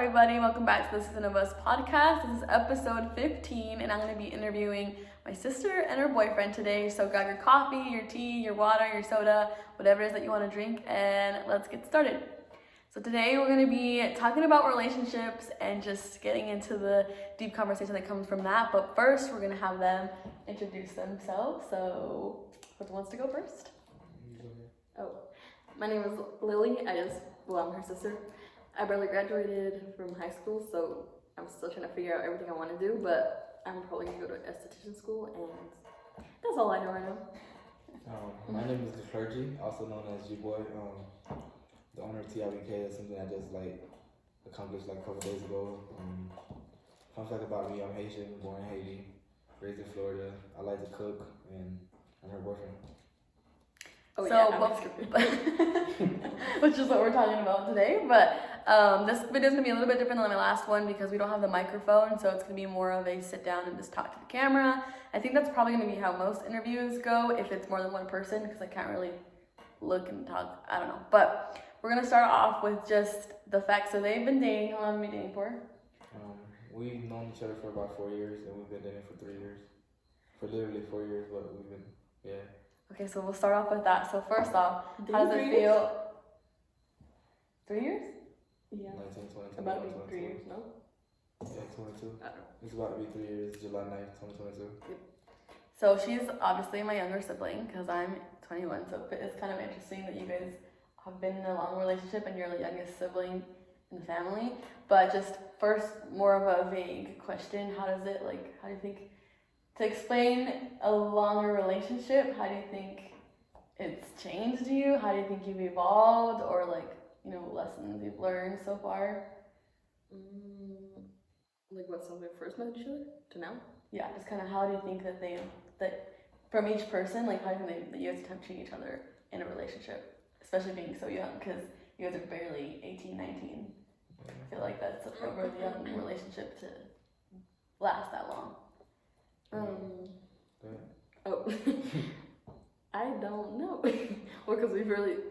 everybody? Welcome back to the Season of Us podcast. This is episode 15, and I'm going to be interviewing my sister and her boyfriend today. So grab your coffee, your tea, your water, your soda, whatever it is that you want to drink, and let's get started. So today we're going to be talking about relationships and just getting into the deep conversation that comes from that. But first, we're going to have them introduce themselves. So who wants to go first? Oh, my name is Lily. I'm her sister. I barely graduated from high school, so I'm still trying to figure out everything I want to do, but I'm probably going to go to esthetician school, and that's all I know right now. My name is Clergy, also known as G-Boy, the owner of TIBK. That's something I just accomplished a couple days ago. Fun fact about me, I'm Haitian, born in Haiti, raised in Florida. I like to cook, and I'm her boyfriend. Oh, so, yeah, which is what we're talking about today. But this video is going to be a little bit different than my last one because we don't have the microphone, so it's going to be more of a sit down and just talk to the camera. I think that's probably going to be how most interviews go if it's more than one person, because I can't really look and talk. I don't know. But we're going to start off with just the facts. So they've been dating. How long have you been dating for? We've known each other for about 4 years, and we've been dating for 3 years. For literally 4 years, but we've been, yeah. Okay, so we'll start off with that. So first off, how does it feel? 3 years? Yeah. 19, 20, About to be 3 years, no? Yeah, 22. I don't know. It's about to be 3 years, July 9th, 2022. Yep. So she's obviously my younger sibling because I'm 21. So it's kind of interesting that you guys have been in a long relationship and you're the youngest sibling in the family. But just first, more of a vague question. How do you think, to explain a longer relationship, how do you think it's changed you? How do you think you've evolved, or lessons you've learned so far? What, since we first met each other to now? Yeah, just kind of how do you think that from each person, how do you think that you guys treat each other in a relationship, especially being so young, because you guys are barely 18, 19. I feel like that's a really young relationship to last that long. I don't know. Well, because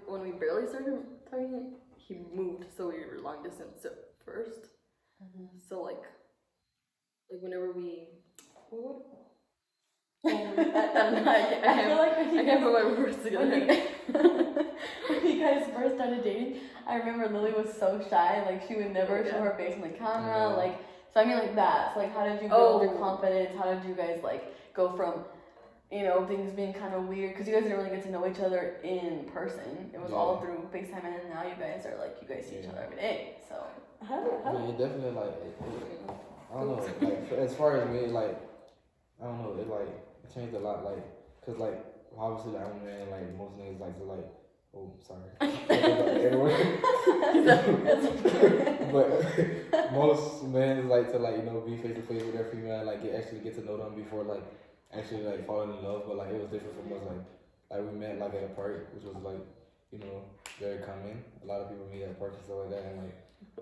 when we barely started talking, he moved, so we were long distance at first. Mm-hmm. So whenever we, what? I can't put my words together. When you guys first started dating, I remember Lily was so shy. She would never show her face on the camera. So I mean that. So how did you build your confidence? How did you guys go from, things being kind of weird? Because you guys didn't really get to know each other in person. It was all through FaceTime, and then now you guys are you guys see each other every day. So how? Yeah, definitely I don't know. As far as me, I don't know. It changed a lot. Cause obviously I'm a man. Most niggas to oh, sorry. But most men to be face to face with their female, actually get to know them before actually falling in love. But it was different from us. We met at a park, which was very common. A lot of people meet at parks and stuff like that, and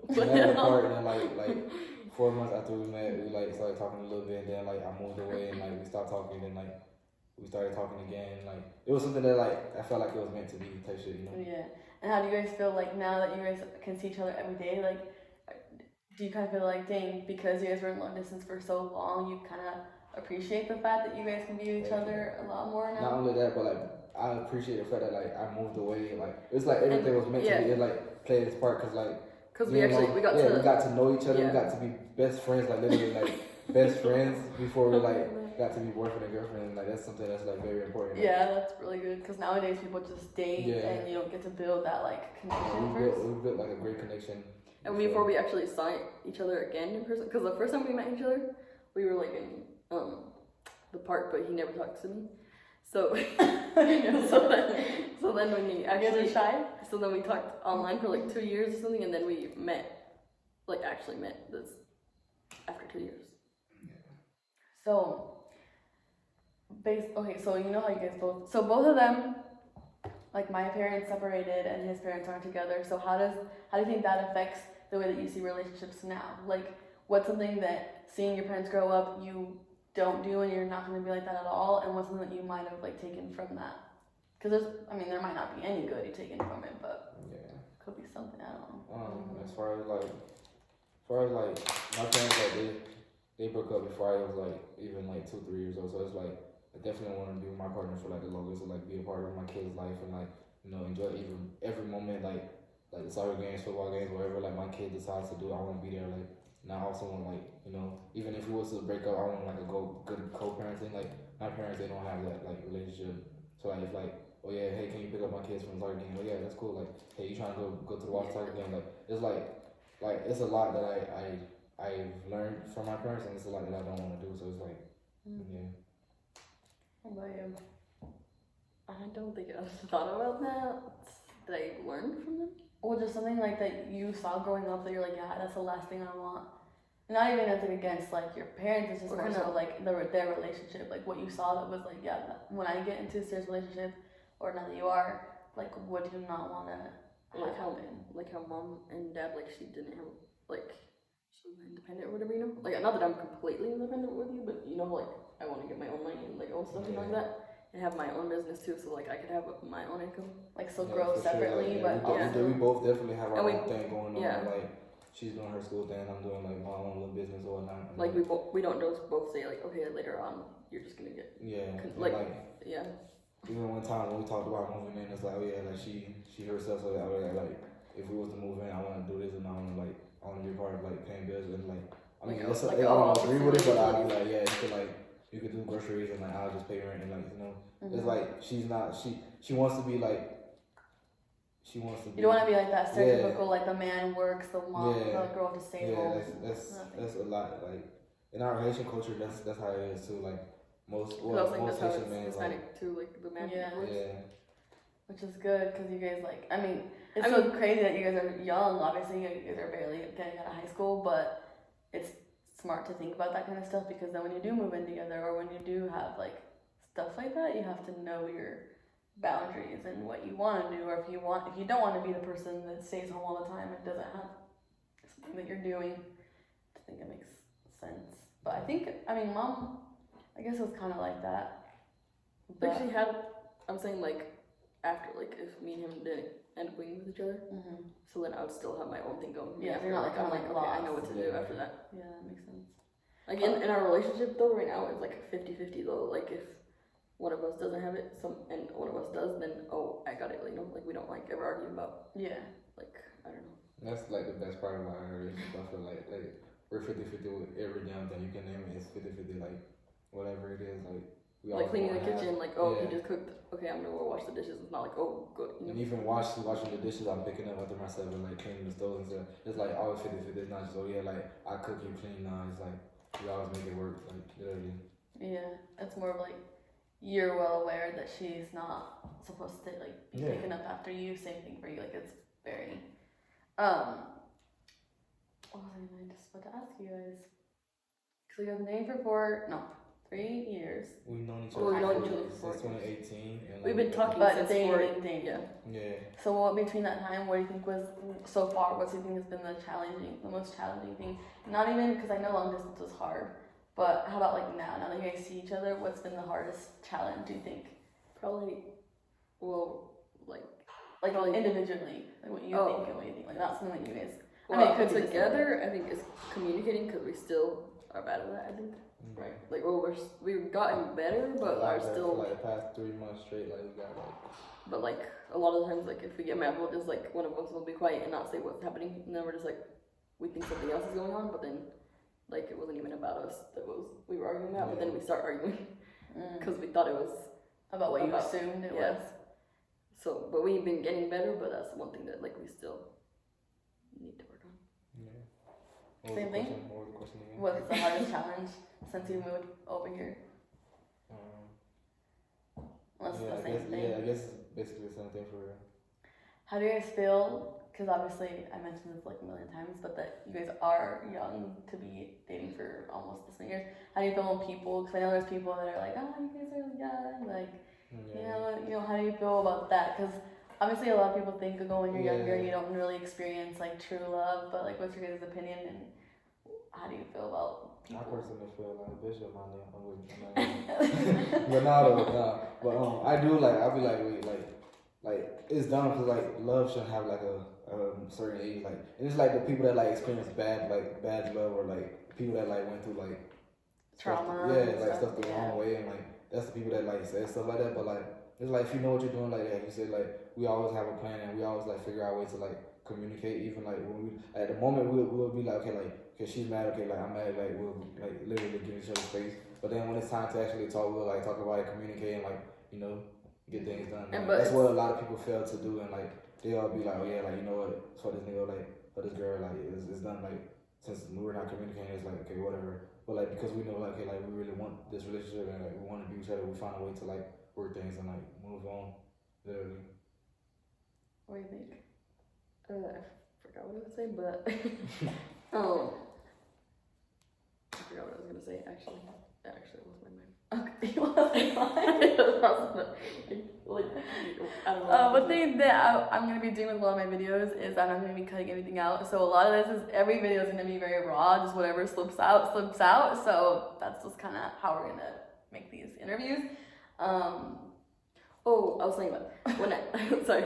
we met at a park, and then 4 months after we met, we started talking a little bit, and then I moved away, and we stopped talking, and we started talking again. It was something that I felt like it was meant to be type shit, Yeah. And how do you guys feel now that you guys can see each other every day? Do you kind of feel dang, because you guys were in long distance for so long, you kind of appreciate the fact that you guys can be with each other a lot more now? Not only that, but I appreciate the fact that I moved away. It's everything was meant to be. It played its part because we got to know each other. Yeah. We got to be best friends. Literally best friends before we got to be boyfriend and girlfriend. That's something that's very important. Yeah, that's really good because nowadays people just date and you don't get to build that connection first. We built a great connection. And before we actually saw each other again in person, because the first time we met each other, we were in the park, but he never talked to me. So so then when he actually shy, so then we talked online for 2 years or something, and then we met, actually met this after 2 years. So so you know how you guys both of them, my parents separated and his parents aren't together. So how do you think that affects the way that you see relationships now? What's something that seeing your parents grow up you don't do and you're not going to be like that at all, and what's something that you might have taken from that? Because there might not be any good you taken from it, but could be something, I don't know. As far as far as like my parents, like they broke up before I was like even like 2, 3 years old. So it's like I definitely want to be with my partner for like the longest and like be a part of my kid's life and like enjoy even every moment like the soccer games, football games, whatever like my kid decides to do. I want to be there. Like and I also want like even if we was to break up, I want like a good co-parenting. Like my parents, they don't have that like relationship. So like if like oh yeah, hey, can you pick up my kids from the soccer game? Oh yeah, that's cool. Like hey, you trying to go to the watch soccer game? Like it's like it's a lot that I've learned from my parents, and it's a lot that I don't want to do. So it's like, yeah. How about you? I don't think I've thought about that. That I learned from them. Or just something like that you saw growing up that you're like, yeah, that's the last thing I want. Not even anything against like your parents, it's just more so like their relationship, like what you saw that was like, yeah, when I get into a serious relationship, or now that you are, like, what do you not want to like how mom and dad, like, she didn't have, like, she was independent or whatever, like, not that I'm completely independent with you, but like I want to get my own money and like own stuff and like that, and have my own business too, so like I could have my own income, like still grow separately. Sure. Like, but we both definitely have our own thing going on. Yeah. Like she's doing her school thing, I'm doing like my own little business or whatnot. Like we don't just both say like, okay, later on you're just gonna get like yeah. Even one time when we talked about moving in, it's like, oh yeah, like she herself said, oh yeah, like if we was to move in, I want to do this and I want to be part of like paying bills and like I mean, I don't agree with it, but I'd be like, yeah, you could do groceries and like I'll just pay rent and like it's like she wants to be like. She wants to be. You don't want to be like that stereotypical, like the man works, the mom, the girl to stay home. That's a lot. Like in our Haitian culture, that's how it is too. Like most Haitian men like too, like the man. Yeah. Which is good because you guys like. I mean, it's so crazy that you guys are young. Obviously, you guys are barely getting out of high school, but it's smart to think about that kind of stuff because then when you do move in together or when you do have like stuff like that, you have to know your boundaries and what you want to do, or if you don't want to be the person that stays home all the time and doesn't have something that you're doing. I think it makes sense. But I mean mom, I guess it was kind of like that. Like she had, I'm saying like after, like if me and him didn't end up being with each other, so then I would still have my own thing going. Yeah, you're not like I'm like okay, I know what to do after that. Yeah, that makes sense. Like in our relationship though, right now it's like 50-50 though. Like if one of us doesn't have it, and one of us does, then I got it. Like like we don't like ever argue about. Yeah. Like I don't know. That's like the best part of our relationship. I feel like we're 50-50 with every damn thing you can name it. It's 50-50. Like whatever it is, like we like cleaning the kitchen. Like he just cooked. Okay, I'm gonna go wash the dishes. It's not like good. And even washing the dishes, I'm picking up after myself and like cleaning the stove and stuff. It's like always 50-50. It's not just like I cook, you clean. Nah, it's like we always make it work. Like literally. Yeah, it's more of like. You're well aware that she's not supposed to like be picking up after you. Same thing for you. Like it's very. What was I just about to ask you guys? So you have been dating for 3 years. We've known each other since 2018. And, like, we've been talking since dating. Yeah. So what between that time? What do you think was so far? What do you think has been the most challenging thing? Not even because I know long distance was hard. But how about like now that you guys see each other, what's been the hardest challenge, do you think? Probably, like probably individually, like what you think and what you think. Like that's something that you guys. Well, I mean, together, I think it's communicating because we still are bad at that. I think, right? Like, we've gotten better, but are still. For like the past 3 months straight, like we got like. But like a lot of the times, like if we get mad, we'll just like one of us will be quiet and not say what's happening, and then we're just like, we think something else is going on, but then. Like it wasn't even about us we were arguing about, but then we start arguing because we thought it was about what you assumed it was. So, but we've been getting better, but that's one thing that like we still need to work on. Yeah. Same thing. What was the question again? What's the hardest challenge since you moved over here? That's the same thing. Yeah, I guess it's basically the same thing for real. How do you guys feel? Because obviously I mentioned this like a million times, but that you guys are young to be dating for almost this many years. How do you feel when people? Because I know there's people that are like, oh, you guys are young, like, you know, how do you feel about that? Because obviously a lot of people think when you're younger, you don't really experience like true love. But like, what's your guys' opinion and how do you feel about people? I personally feel like a bishop on there. But no. But I do like. I'll be like, wait, like. like it's dumb because like love shouldn't have like a certain age. Like and it's like the people that like experience bad love or like people that like went through like Trauma. stuff the wrong way, and like that's the people that like say stuff like that. But like it's like if you know what you're doing, like you said, like we always have a plan and we always like figure out ways to like communicate. Even like when we at the moment we'll be like okay she's mad, okay like I'm mad, like we'll like literally give each other space. But then when it's time to actually talk, we'll like talk about it, communicate, and like get things done. Like, that's what a lot of people fail to do, and like they all be like, oh yeah, like you know what, for this nigga, like for this girl, like it's done. Like since we're not communicating, it's like okay, whatever. But like because we know like okay, like we really want this relationship and like we want to be each other, we find a way to like work things and like move on. Literally. What do you think? I forgot what I was gonna say, but I forgot what I was gonna say. Actually, it was my mind. Okay, well, Like, I don't know. one thing that I'm going to be doing with a lot of my videos is I'm not going to be cutting anything out. So a lot of this is, every video is going to be very raw, just whatever slips out. So that's just kind of how we're going to make these interviews. Oh, I was thinking about when sorry,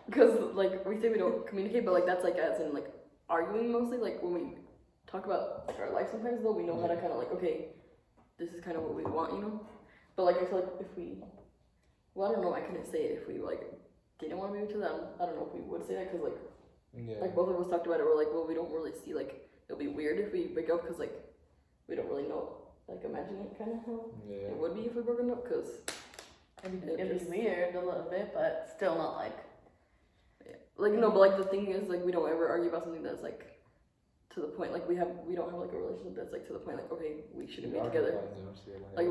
because like we say we don't communicate, but like that's like as in like arguing mostly. Like when we talk about like our life, sometimes though we know how to kind of like okay, this is kind of what we want, But like I feel like if we, well I don't know, I couldn't say it if we like didn't want to be each other. I don't know if we would say that because like both of us talked about it. We're like, well we don't really see like it'll be weird if we break up because like we don't really know like imagine it kind of how it would be if we broke up because. It'd be weird a little bit, but still not like. Yeah. Like no, but like the thing is, like we don't ever argue about something that's like to the point. Like we don't have like a relationship that's like to the point. Like okay, we shouldn't be together. Like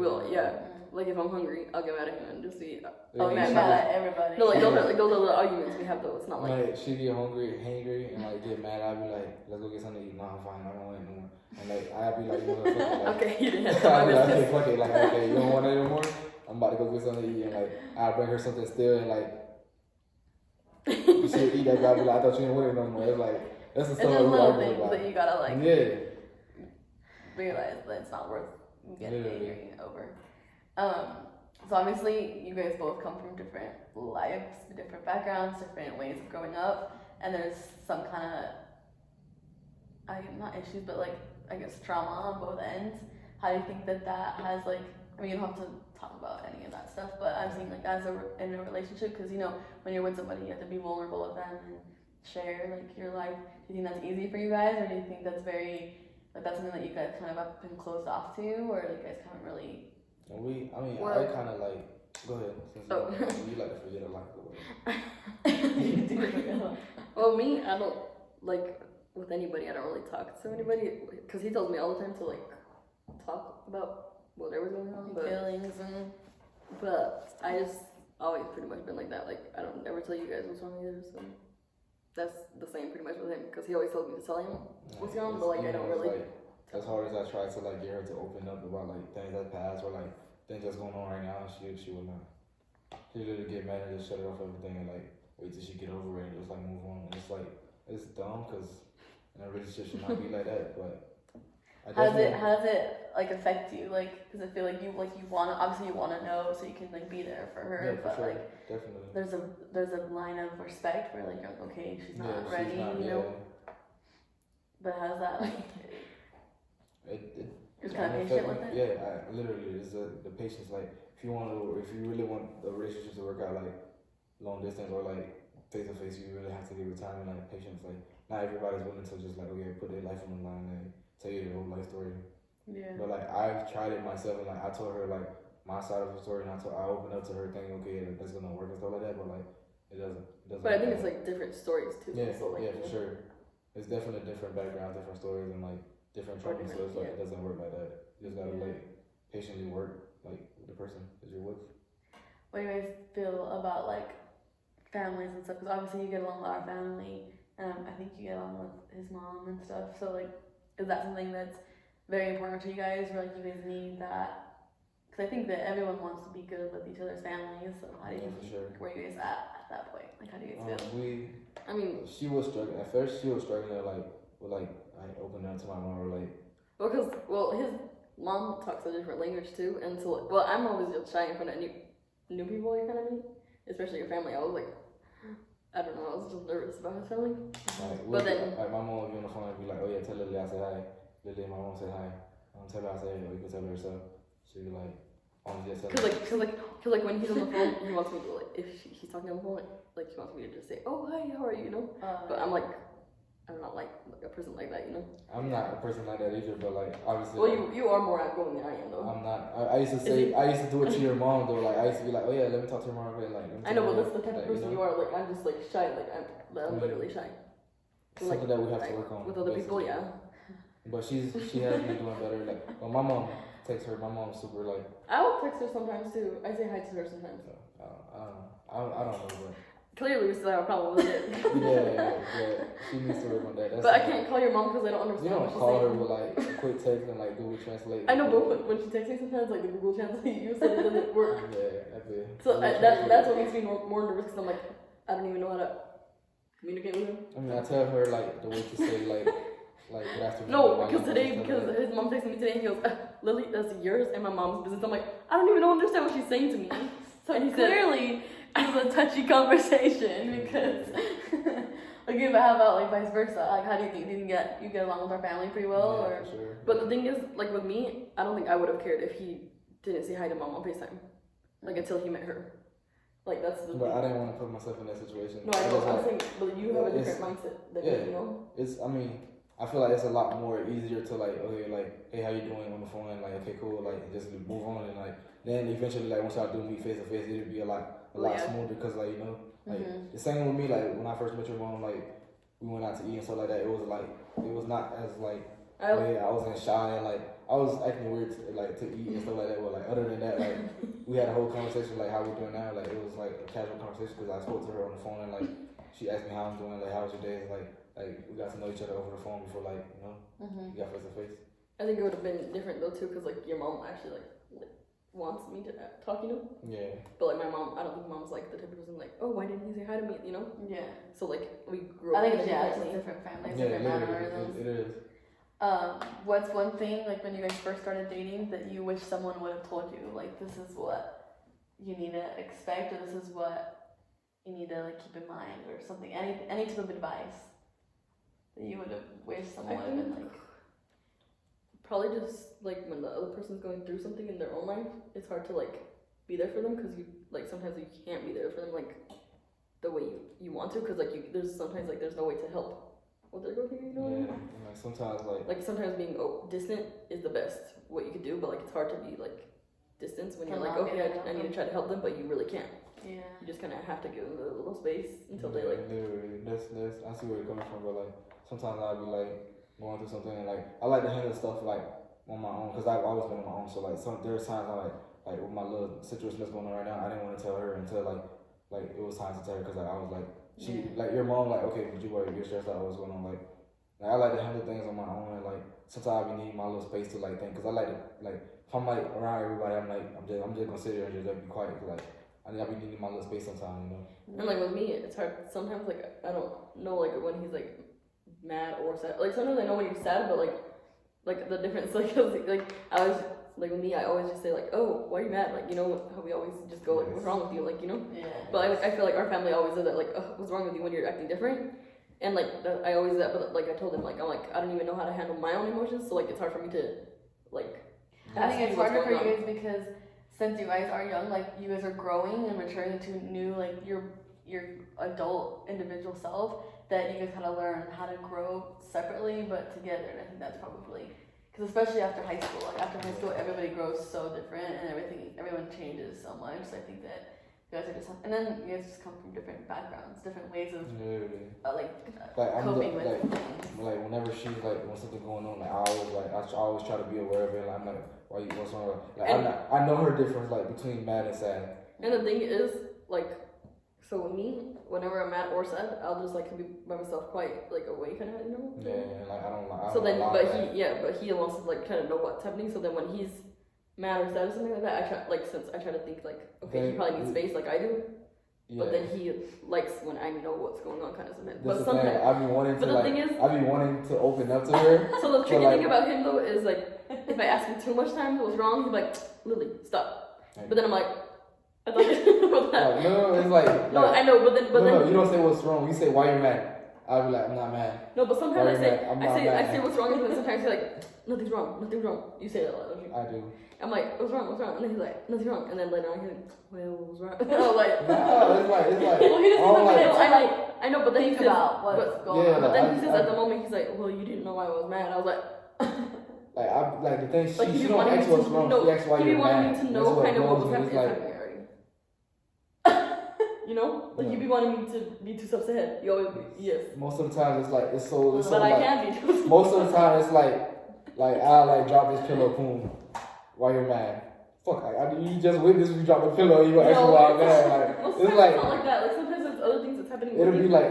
like if I'm hungry, I'll get mad at him and just eat. Oh, mad at everybody. No, like those are the arguments we have though. It's not like she get hangry, and like get mad. I'll be like, let's go get something to eat. No, I'm fine. I don't want it no more. And like I'll be like, fuck it. Like, okay, you didn't have to. I'll be like, okay, fuck it. Like okay, you don't want it anymore. I'm about to go get something to eat, and like I'll bring her something still, and like she'll eat that. I'll be like, I thought you didn't want it no more. It's like that's the stuff we little argue things about. that you gotta like realize that it's not worth getting angry over. So obviously you guys both come from different lives, different backgrounds, different ways of growing up, and there's some kind of not issues, but like I guess trauma on both ends. How do you think that has like? I mean, you don't have to talk about any of that stuff, but I'm saying like in a relationship, because when you're with somebody, you have to be vulnerable with them and share like your life. Do you think that's easy for you guys, or do you think that's very like that's something that you guys kind of have been closed off to, or you guys haven't really? I kind of like go ahead. Since you like to forget a lot of way. Well, me, I don't like with anybody. I don't really talk to anybody because he tells me all the time to like talk about whatever's going on, Feelings but I just always pretty much been like that. Like I don't ever tell you guys what's wrong either, so that's the same pretty much with him because he always tells me to tell him what's going on, but like I don't really. Like, as hard as I try to like get her to open up about like things that passed or like things that's going on right now, she will not. She literally get mad and just shut it off everything and like wait till she get over it and just like move on. And it's like it's dumb because in a relationship should not be like that, but. How does it like affect you? Like, because I feel like you want to obviously you want to know so you can like be there for her, but sure. like Definitely. there's a line of respect where like okay she's not ready, But how's that like? You're kind of patient with it. Yeah, I literally it's the patience. Like if you really want the relationship to work out like long distance or like face to face, you really have to give it time and like patience. Like not everybody's willing to just like okay put their life on the line and tell you the whole life story. Yeah. But like I've tried it myself and like I told her like my side of the story and I opened up to her thinking okay that's gonna work and stuff like that, but like it doesn't. But I think it's like different stories too. Yeah, so, like, for sure. It's definitely different backgrounds, different stories, and like different troubles. So it's like it doesn't work like that. You just gotta like patiently work like with the person that you're with. What do you guys feel about like families and stuff? Because obviously you get along with our family, and I think you get along with his mom and stuff. So like. Is that something that's very important to you guys, or like you guys need that? Because I think that everyone wants to be good with each other's families. So how do you think where you guys at that point? Like how do you guys feel? She was struggling at first. She was struggling like with like I opened up to my mom or like. Well, his mom talks a different language too, and so I'm always just shy in front of new people you kind of meet. especially your family. I was like, I don't know, I was just nervous about his family. Like, But then, like my mom would be on the phone and be like, oh yeah, tell Lily I said hi. Lily, my mom said hi. Tell her I said, you can tell her herself. She'd be like, just tell her. cause like when he's on the phone, he wants me to like, if he's talking on the phone, like he wants me to just say, oh hi, how are you, you know? But I'm like, I'm not like a person like that, you know? I'm not a person like that either, but like obviously. Well, you are more outgoing than I am though. I'm not. I used to say, I used to do it to your mom though. Like I used to be like, oh yeah, let me talk to your mom. Like, I know, but that's the type of person you are. Like I'm just like shy. Like I'm literally shy. Something like, that we have to work on with other people, yeah. But she has been doing better. Like when my mom texts her, my mom's super like. I will text her sometimes too. I say hi to her sometimes. I don't know, but. Clearly, we still have a problem with it. yeah. She needs to work on that. But I can't call your mom because I don't understand. You don't what she's call her saying. with like a quick text and like Google Translate. I know, but when she texts me sometimes, like the Google Translate you said it doesn't work. Yeah, I feel. So that's what makes me more nervous because I'm like, I don't even know how to communicate with him. I mean, I tell her like the way to say like good afternoon. No, because his mom texted me today and he goes, Lily, that's yours and my mom's business. I'm like, I don't even understand what she's saying to me. So and he clearly it was a touchy conversation because okay, but how about like vice versa? Like how do you think you get along with our family pretty well? Yeah, or for sure. But the thing is, like with me, I don't think I would have cared if he didn't say hi to mom on FaceTime. Like until he met her. Like that's the But I didn't want to put myself in that situation. No, I know, I'm saying, but you have a different mindset than me, you know? I mean, I feel like it's a lot more easier to like, okay, like, hey, how you doing on the phone? And like, okay, cool, like, just move on. And like, then eventually, like, once y'all do meet face to face, it'll be a lot smoother because, like, you know, like, the same with me, like, when I first met your mom, like, we went out to eat and stuff like that, it was not as, like, I wasn't shy and, like, I was acting weird to eat and stuff like that, but, like, other than that, like, we had a whole conversation, like, how we're doing now, like, it was, like, a casual conversation because I spoke to her on the phone and, like, she asked me how I'm doing, like, how was your day, like, we got to know each other over the phone before, like, you know, we got face to face. I think it would have been different though too, because like your mom actually like wants me to talk, you know. Yeah. But like my mom, I don't think mom's like the type of person like, oh, why didn't he say hi to me, you know? Yeah. So like we grew up. I think it's different families, different mannerisms. It is. What's one thing like when you guys first started dating that you wish someone would have told you? Like this is what you need to expect, or this is what you need to like keep in mind, or something. Any type of advice that you would have wished someone would have been like. Probably just like when the other person's going through something in their own life, it's hard to like be there for them because you like sometimes you can't be there for them like the way you want to because like there's sometimes like there's no way to help what they're going through, you know. Yeah, like sometimes sometimes being distant is the best what you could do, but like it's hard to be like distance when you're like I need to try to help them, but you really can't. Yeah. You just kind of have to give them a little space until they like. Literally, that's I see where you're coming from, but like sometimes I'll be like going through something and like I like to handle stuff like on my own because I've always been on my own. So like there's times I like with my little situation that's going on right now, I didn't want to tell her until like it was time to tell her because like I was like like your mom like okay, but you worry, you're stressed out, what's going on? Like I like to handle things on my own and like sometimes I need my little space to like think because I like to like if I'm like around everybody I'm just gonna sit here and just like, be quiet because like I be needing my little space sometimes, you know. And like with me, it's hard sometimes. Like I don't know like when he's like mad or sad. Like sometimes I know when you're sad, but like the difference like I was like with me, I always just say like, oh, why are you mad? Like you know how we always just go like, what's wrong with you? Like you know. Yeah. But I feel like our family always does that. Like, what's wrong with you when you're acting different? And like I always do that, but like I told him like I don't even know how to handle my own emotions, so like it's hard for me to like. I think it's harder for you guys because since you guys are young, like you guys are growing and maturing into new like your adult individual self. That you guys gotta learn how to grow separately but together, and I think that's probably because especially after high school, like after high school, everybody grows so different and everyone changes so much. So I think that you guys are just and then you guys just come from different backgrounds, different ways of coping with things. Like whenever she's like when something's going on, like I always try to be aware of it. Like I'm like, what's wrong? Like I know her difference like between mad and sad. And the thing is like. So with me, whenever I'm mad or sad, I'll just like be by myself, quiet, like away, kind of, you know. Yeah, like I don't like. So then, but he wants to like kind of know what's happening. So then, when he's mad or sad or something like that, I try to think like, okay, he probably needs space, like I do. Yeah. But then he likes when I know what's going on, kind of something. But sometimes, I've been wanting to open up to her. So the tricky thing about him though is like, if I ask him too much time, what's wrong? He's like, Lily, stop. But then I'm like. I thought about that. Like, no, it's like No, I know, but then you don't say what's wrong. You say why you're mad. I'll be like, I'm not mad. no, but sometimes I say I'm not mad. I say what's wrong, and then sometimes you're like, nothing's wrong. You say that a lot, don't you? I do. I'm like, what's wrong? And then he's like, nothing's wrong. And then later on, he's like, well, what was wrong? I'm like, No, it's like Well, he doesn't I'm even like, I know, but then think he says, about what's going yeah, on. but then he says I- at the moment, he's like, well, you didn't know why I was mad. I was like, like the thing, like she don't ask what's wrong. She asks why he you're wanted mad. me to know kind of what was It's happening like, already. You know, like you be wanting me to be 2 steps ahead. You always be, yes. most of the time it's like it's so But I like, can't be. most of the time it's like I like drop this pillow, boom, while you're mad. Fuck, you just witnessed me drop the pillow, you gonna ask me why I'm mad. Like Well, it's like not like that. Like sometimes there's other things that's happening. it'll with be you. like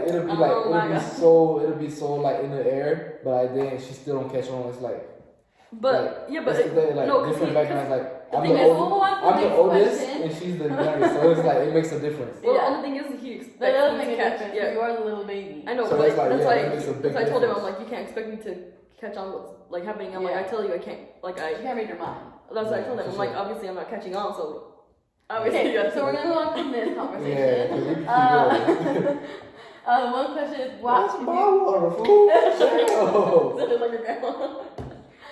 Oh it'll be so like in the air, but then she still don't catch on. It's like But yeah, but it's like no, because different backgrounds. Like the I'm thing the is, I'm the oldest and she's the youngest, so it's like it makes a difference. well, Yeah. the only thing is he expects That doesn't me make to a catch. difference. Yeah, You are the little baby. I know. So But it's like, that's yeah, why. that makes a big That's why I told him, I'm difference. like, you can't expect me to catch on what's like happening. I'm Yeah. like, I tell you, I can't. Like You can't read your mind. that's what I told him. for I'm like, sure. obviously, I'm not catching on, so. Obviously, Okay, you have so to- we're gonna move on from this Yeah, conversation. 'cause we can keep going. One question is, what? That's my water, fool. Chill. Sounded like your grandma.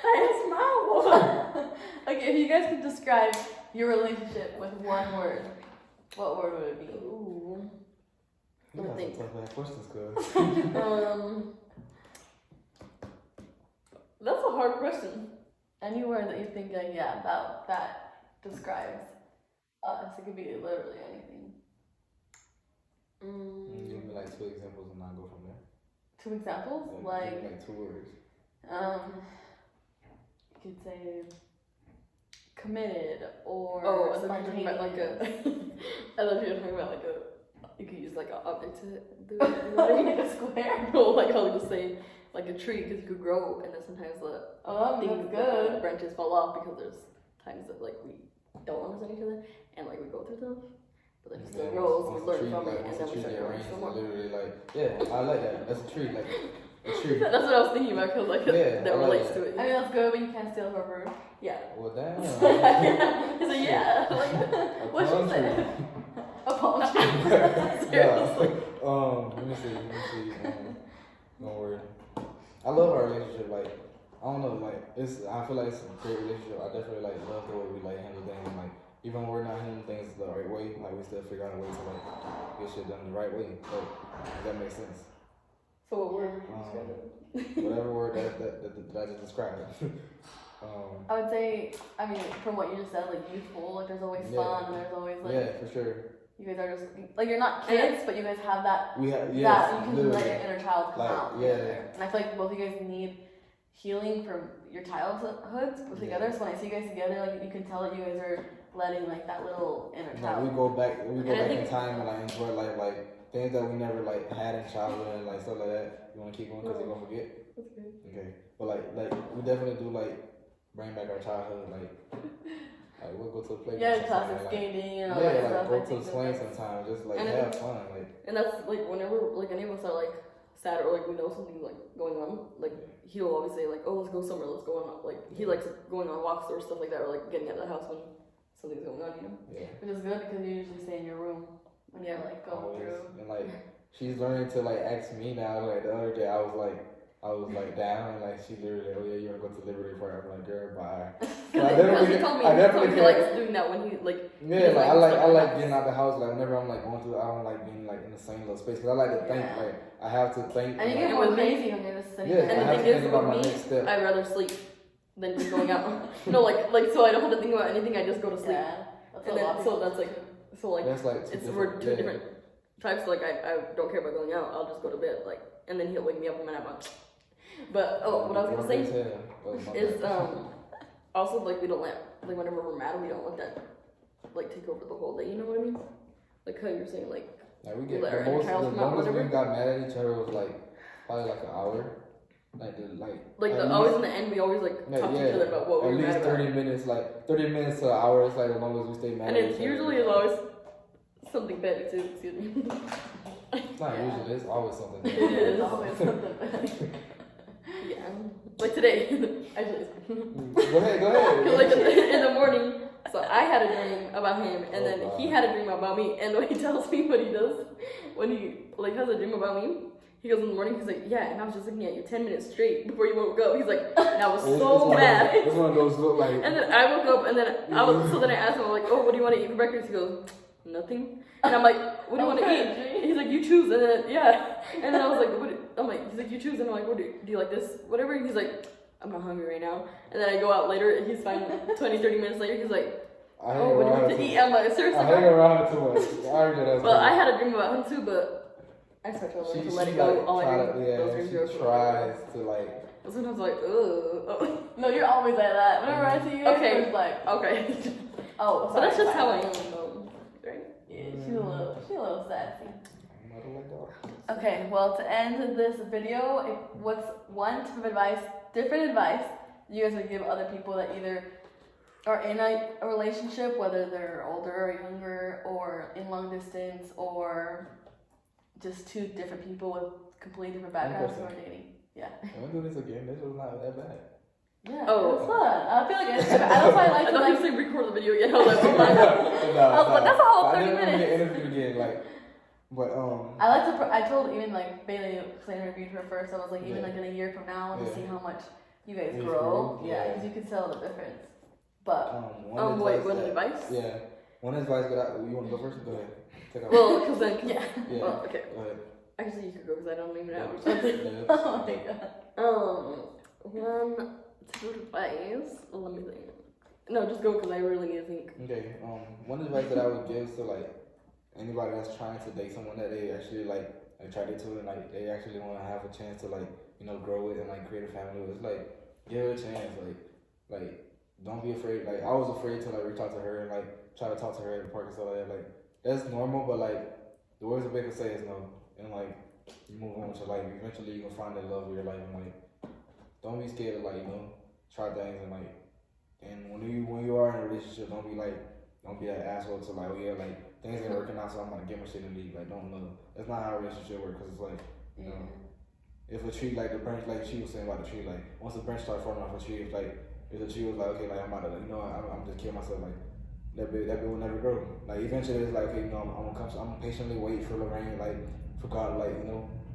That's my one. Okay, if you guys could describe your relationship with one word, what word would it be? Ooh. You got think. some tough ass questions, cuz. That's a hard question. Any word that you think, like, yeah, that describes us. It could be literally anything. Give me like 2 examples and I'll go from there. 2 examples, Give like, me like 2 words. you could say committed or Oh, I thought you were talking about like spontaneous. I thought you were talking about like a. You could use like an object to do it. You know what I mean? Like a square. No, like I would just say like a tree because you could grow and then sometimes the Oh, things, that's good. the branches fall off because there's times that like we don't understand each other and like we go through them. But then it still Yeah, grows, once we the learn tree, from like, it, and once then the we tree start get growing arranged, some it's more. literally like, yeah, I like that. That's a tree, like a tree. That's what I was thinking about because like Yeah, that I like relates that. to it. I mean, that's good, but you can't steal her bird. Yeah. Well, damn. He's like, yeah. A What palm she said? tree. A palm tree. Seriously. Let me see. Don't worry. I love our relationship. Like, I don't know. Like, I feel like it's a great relationship. I definitely like love the way we like handle things. And, like, even when we're not handling things the right way, like we still figure out a way to like get shit done the right way. So if that makes sense. So what word? Whatever word that I just described. I would say, I mean, from what you just said, like youthful, like there's always Yeah. fun, and there's always like, Yeah, for sure. you guys are just, like you're not kids, but you guys have that, We have that yes, you can let literally. your inner child come Like, out. yeah. together. And I feel like both of you guys need healing from your childhoods put together. Yeah. So when I see you guys together, like you can tell that you guys are letting like that little inner Like, child. we go back And I in think- time and like enjoy like things that we never like had in childhood and like stuff like that. You want to keep going because you're gonna forget. That's good. Okay, but like we definitely do like bring back our childhood. Like we'll go to the playground. Yeah, sometime, classic like, skating and all that yeah, stuff. like go I to think the that swing that's- sometime. Just like And I have think- fun. Like And that's like whenever like any of us are like sad or like we know something like going on, like he'll always say like, oh, let's go somewhere, let's go on. Like he likes going on walks or stuff like that, or like getting out of the house when something's going on, you know. yeah, Which is good because you usually stay in your room when you're like going always. through. And like she's learning to like ask me now. Like the other day I was like down and like she literally, oh yeah, you wanna go to Liberty Park? I'm like, girl, bye. Because he told me, I definitely he can't- likes doing that when he like. Yeah, he's, like I stuck like in the house. getting out the house. Like whenever I'm like going through, I don't like being like in the same little space because I like to think. Yeah. Like I have to think. And you like, get more crazy when you're just sitting Yeah, there. And I the have thing to is, think about my with next me, step. I'd rather sleep than just going out. No, like so I don't have to think about anything. I just go to sleep. Yeah, that's And a lot then of so people that's like do. so like That's like it's two we're two yeah. different types. Like I don't care about going out. I'll just go to bed. Like and then he'll wake me up and I'm like. But what I was gonna say is also like we don't let like whenever we're mad we don't let that like take over the whole day. You know what I mean? Like how you're saying like. Like we get let our the inner most. The child come out, longest we whatever. got mad at each other was like probably like an hour. Like Like at always least- in the end, we always like like, talk to yeah, each other about what at we're least mad about. 30 minutes. Like 30 minutes to an hour. It's like as long as we stay mad. And at it's each other. usually is always something bad too. Excuse me. It's not Yeah. usually. It's always something. It is. It's always something. Yeah. Like today, actually. Go ahead. Cause like in the morning, So I had a dream about him, and then he had a dream about me. And when he tells me what he does, when he like has a dream about me, he goes in the morning. He's like, yeah, and I was just looking at you 10 minutes straight before you woke up. He's like, and I was so mad. It's one of those look like. And then I woke up, and then so then I asked him, I'm like, oh, what do you want to eat for breakfast? He goes, nothing. And I'm like, what do you want to eat? He's like, you choose. And then and then I was like, he's like, you choose. And I'm like, what do you like this? Whatever. He's like, I'm not hungry right now. And then I go out later, and he's fine. 20, 30 minutes later, he's like, oh, what do you want to eat? I'm like, seriously. I hang around too much. Well, I had a dream about him too, but I start to let it go. All she tries to like. Sometimes like, ugh. No, you're always like that. Whenever I see you, it's like, okay. Oh, so that's just how I am, though. Right? Yeah, she's a little sassy. Okay, well, to end this video, what's one tip of advice, different advice, you guys would give other people that either are in a relationship, whether they're older or younger, or in long distance, or just two different people with completely different backgrounds who are dating? Yeah. I'm gonna do this again. This was not that bad. Yeah, it was fun. I feel like that's why I like to like record the video again. I was like, oh my god. I was like, that's a whole 30 minutes. I didn't interview again, like, but I like to. I told even like Bailey, because I interviewed her first. I was like, even like in a year from now, to see how much you guys grow. Yeah, because you can tell the difference. But one advice? Yeah, one advice that you want to go first? Go ahead. Take off. Well, because then yeah. Well, okay. Go ahead. Actually, you could go because I don't even know. Oh my god. One tip of advice. Let me think. No, just go because I really need to think. Okay. One advice that I would give to like anybody that's trying to date someone that they actually like attracted to and like they actually want to have a chance to like grow with and like create a family with, like give it a chance. Like don't be afraid. Like I was afraid to like reach out to her and like try to talk to her at the park and stuff like that. Like that's normal, but like the worst that they can say is no. And like you move on with your life. Eventually you can find the love of your life, and like don't be scared to like try things and when you are in a relationship, don't be an asshole to like, oh yeah, like things ain't working out, so I'm gonna get my shit and leave. Like don't know. That's not how a relationship works. Cause it's like if a tree like the branch, like she was saying about the tree, like once the branch starts falling off a tree, if the tree was like, okay, like I'm about to I'm just killing myself, like that bit will never grow. Like eventually it's like, okay, I'm patiently wait for the rain, like for God, like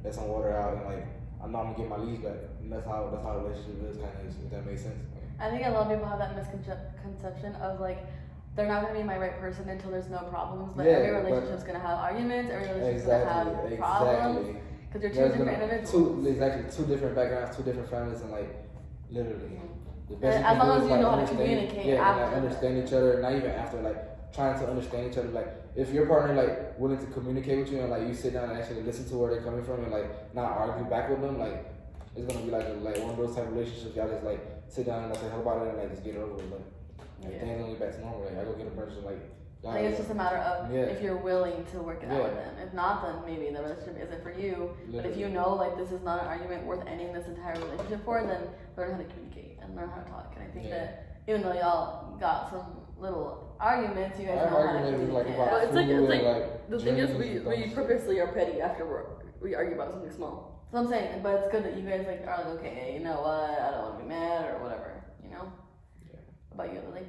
let some water out, and like I know I'm gonna get my leaves back. And that's how a relationship is, kind of, if that makes sense. I think a lot of people have that misconception of like they're not gonna be my right person until there's no problems. But every relationship's gonna have arguments. Every relationship's gonna have problems because you're two different individuals. Two different backgrounds, two different families, and like literally. The best as long as you know how to communicate after. And understand each other, not even after, like trying to understand each other. Like if your partner like willing to communicate with you and like you sit down and actually listen to where they're coming from and like not argue back with them, like it's gonna be like one of those type of relationships. Y'all just like sit down and like say help about it and like just get it over with. Like things gonna get back to normal. Like I go get a person like. I think it's just a matter of if you're willing to work it out with them. If not, then maybe the relationship isn't for you. Literally. But if you know like this is not an argument worth ending this entire relationship for, then learn how to communicate and learn how to talk. And I think that even though y'all got some little arguments, you guys know how to communicate. Well, it's like the thing is we purposely are petty after we argue about something small. So I'm saying, but it's good that you guys like are like, okay, you know what, I don't want to be mad or whatever, What about you, Lily?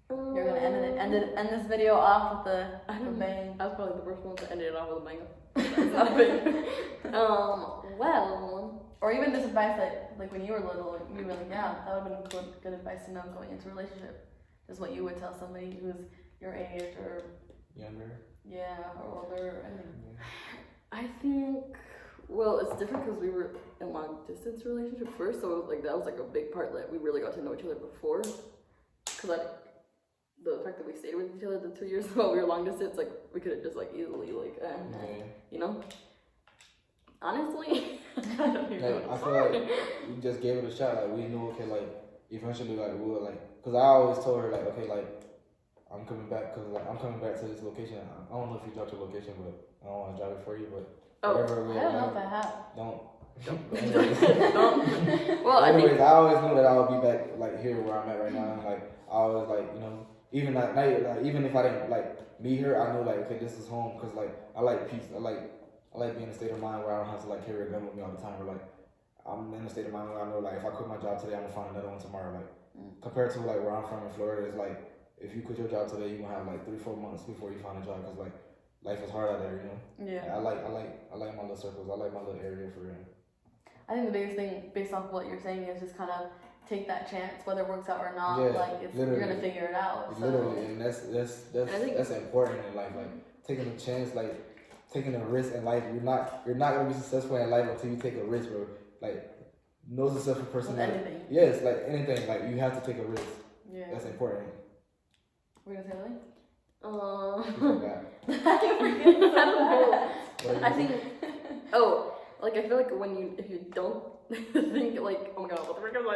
You're gonna end this video off with a bang. I was probably the first one to end it off with a bang. That's not a bang. Well, or even this advice that like when you were little, you were like, yeah, that would have been good advice to know going into a relationship. Is what you would tell somebody who's your age or younger. Yeah, or older. I think. Well, it's different because we were in long distance relationship first, so it was like that was like a big part that we really got to know each other before. Because the fact that we stayed with each other the 2 years while we were long distance, like we could have just like easily honestly, I don't even know. I feel like we just gave it a shot. Like we knew, okay, like eventually, like we were like, because I always told her like, okay, like I'm coming back because like I'm coming back to this location. I don't know if you dropped your location, but I don't want to drive it for you, but wherever we I don't know if I have. Don't. Well, anyways, I always knew that I would be back like here where I'm at right now, and like I always like even like even if I didn't like meet her, I knew like okay, this is home because like I like peace. I like being in a state of mind where I don't have to like carry a gun with me all the time. Or like I'm in a state of mind where I know like if I quit my job today, I'm gonna find another one tomorrow. Like compared to like where I'm from in Florida, it's like if you quit your job today, you're gonna have like 3-4 months before you find a job, because like life is hard out there, you know. Yeah. I like my little circles. I like my little area for real. I think the biggest thing, based off what you're saying, is just kind of take that chance, whether it works out or not. Yeah, like you're gonna figure it out. So. Literally, and that's important in life. Like taking a chance, like taking a risk in life. You're not gonna be successful in life until you take a risk, bro. Like no successful person. With anything. Yes, like anything. Like you have to take a risk. Yeah. That's important. We're gonna say something? You forgot. I don't know. I think. Oh, like I feel like if you don't think like, oh my god, what the frick am I?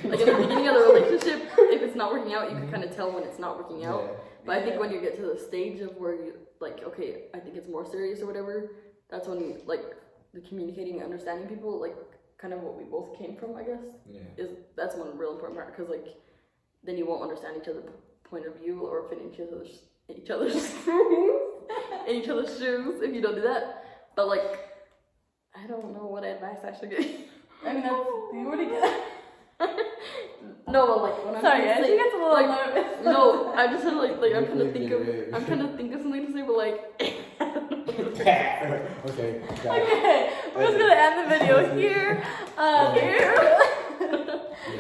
Like in the beginning of the relationship, if it's not working out, you can kind of tell when it's not working out. Yeah. But I think when you get to the stage of where you like, okay, I think it's more serious or whatever, that's when like the communicating and understanding people, like kind of what we both came from, I guess. Yeah. That's one real important part, because like then you won't understand each other's point of view or fit in each other's shoes if you don't do that. But like, I don't know what advice I should give. I mean, you already get. No, like when I'm Sorry, guys, she gets a little like, nervous. No, I just had like I'm trying to think of something to say, but like. Okay. Okay, we're just gonna end the video here. Here.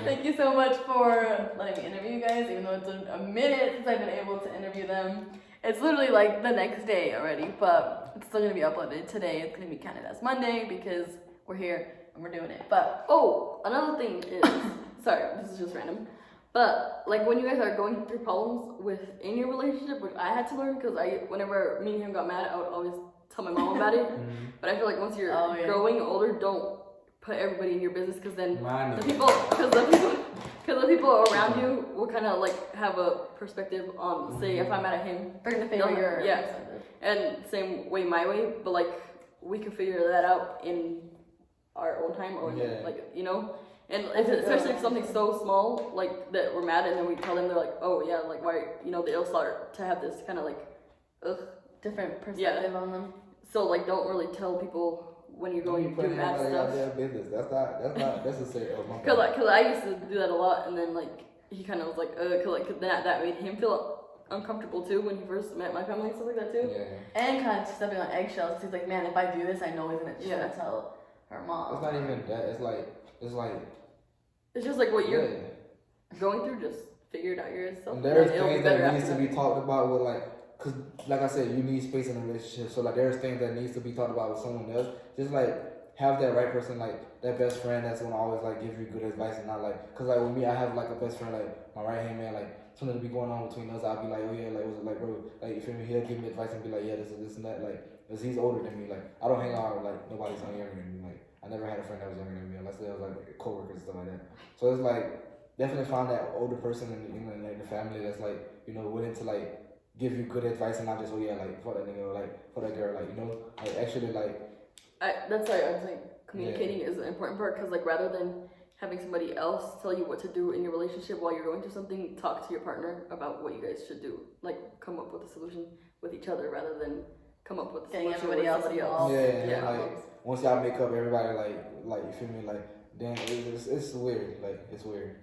Thank you so much for letting me interview you guys, even though it's a minute since I've been able to interview them. It's literally like the next day already, but it's still gonna be uploaded today. It's gonna be counted as Monday because we're here and we're doing it. But oh, another thing is, sorry, this is just random, but like when you guys are going through problems within your relationship, which I had to learn, because whenever me and him got mad, I would always tell my mom about it. But I feel like once you're growing older, don't put everybody in your business, because then the people around you will kind of like have a perspective on, say, if I'm mad at him, they're gonna favor your and same way my way, but like we can figure that out in our own time, or like, you know. And especially if something's so small, like that we're mad, and then we tell them, they're like, oh yeah, like why, you know, they'll start to have this kind of like different perspective on them. So like don't really tell people when you're going through mad stuff. Business. That's not necessary. Cause I used to do that a lot, and then like he kind of was like, cause that made him feel uncomfortable too when he first met my family and stuff like that too. Yeah. And kind of stepping on eggshells, cause he's like, man, if I do this, I know he's gonna tell her mom. It's not even that. It's just like what you're going through. Just figure it out yourself. And there's things that needs to be talked about with cause like I said, you need space in a relationship. So like there's things that needs to be talked about with someone else. Just like have that right person, like that best friend that's gonna always like give you good advice, and not like, cause like with me, I have like a best friend, like my right hand man, like something to be going on between us, I'll be like, oh yeah, like was it like, bro, like you feel me? He'll give me advice and be like, yeah, this and that, like, cause he's older than me. Like I don't hang out with like nobody's younger than me. Like I never had a friend that was younger than me, unless they was like coworkers and stuff like that. So it's like definitely find that older person in like the family that's like, you know, willing to like give you good advice, and not just, oh yeah, like for that nigga or like for that girl, like, you know, like actually like. That's why I was like, communicating is an important part, because like rather than having somebody else tell you what to do in your relationship while you're going through something, talk to your partner about what you guys should do. Like come up with a solution with each other rather than come up with a solution with somebody else. Yeah. Like once y'all make up, everybody like you feel me, like damn, it's weird. Like it's weird.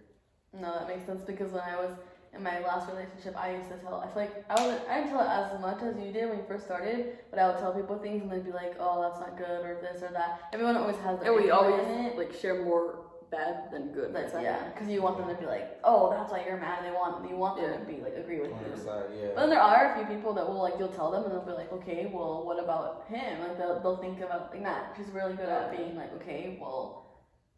No, that makes sense, because when I was in my last relationship, I used to tell, I feel like I didn't tell it as much as you did when you first started, but I would tell people things and they'd be like, oh, that's not good, or this or that. Everyone always has that. And we always like share more bad than good. Because you want them to be like, oh, that's why you're mad. You want them to be like, agree with you. Yeah. But then there are a few people that will like, you'll tell them and they'll be like, okay, well, what about him? Like they'll think about like that. She's really good at being like, okay, well,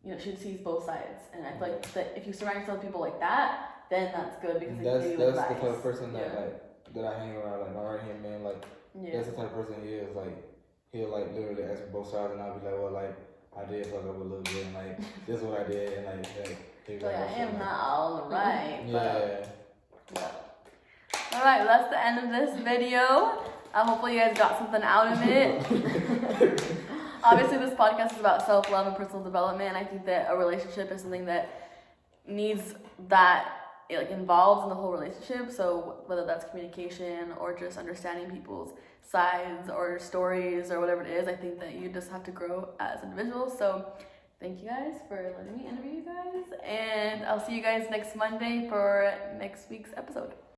you know, she sees both sides, and I feel like that if you surround yourself with people like that, then that's good, because that's the type of person that that I hang around. Like my right hand man, like that's the type of person he is. Like he'll like literally ask me both sides, and I'll be like, well, like I did fuck up a little bit, and like this is what I did, and like I am not all right. Yeah. Alright, well, that's the end of this video. Hopefully you guys got something out of it. Obviously this podcast is about self-love and personal development, and I think that a relationship is something that needs that, it like involves in the whole relationship. So whether that's communication or just understanding people's sides or stories or whatever it is, I think that you just have to grow as individuals. So thank you guys for letting me interview you guys, and I'll see you guys next Monday for next week's episode.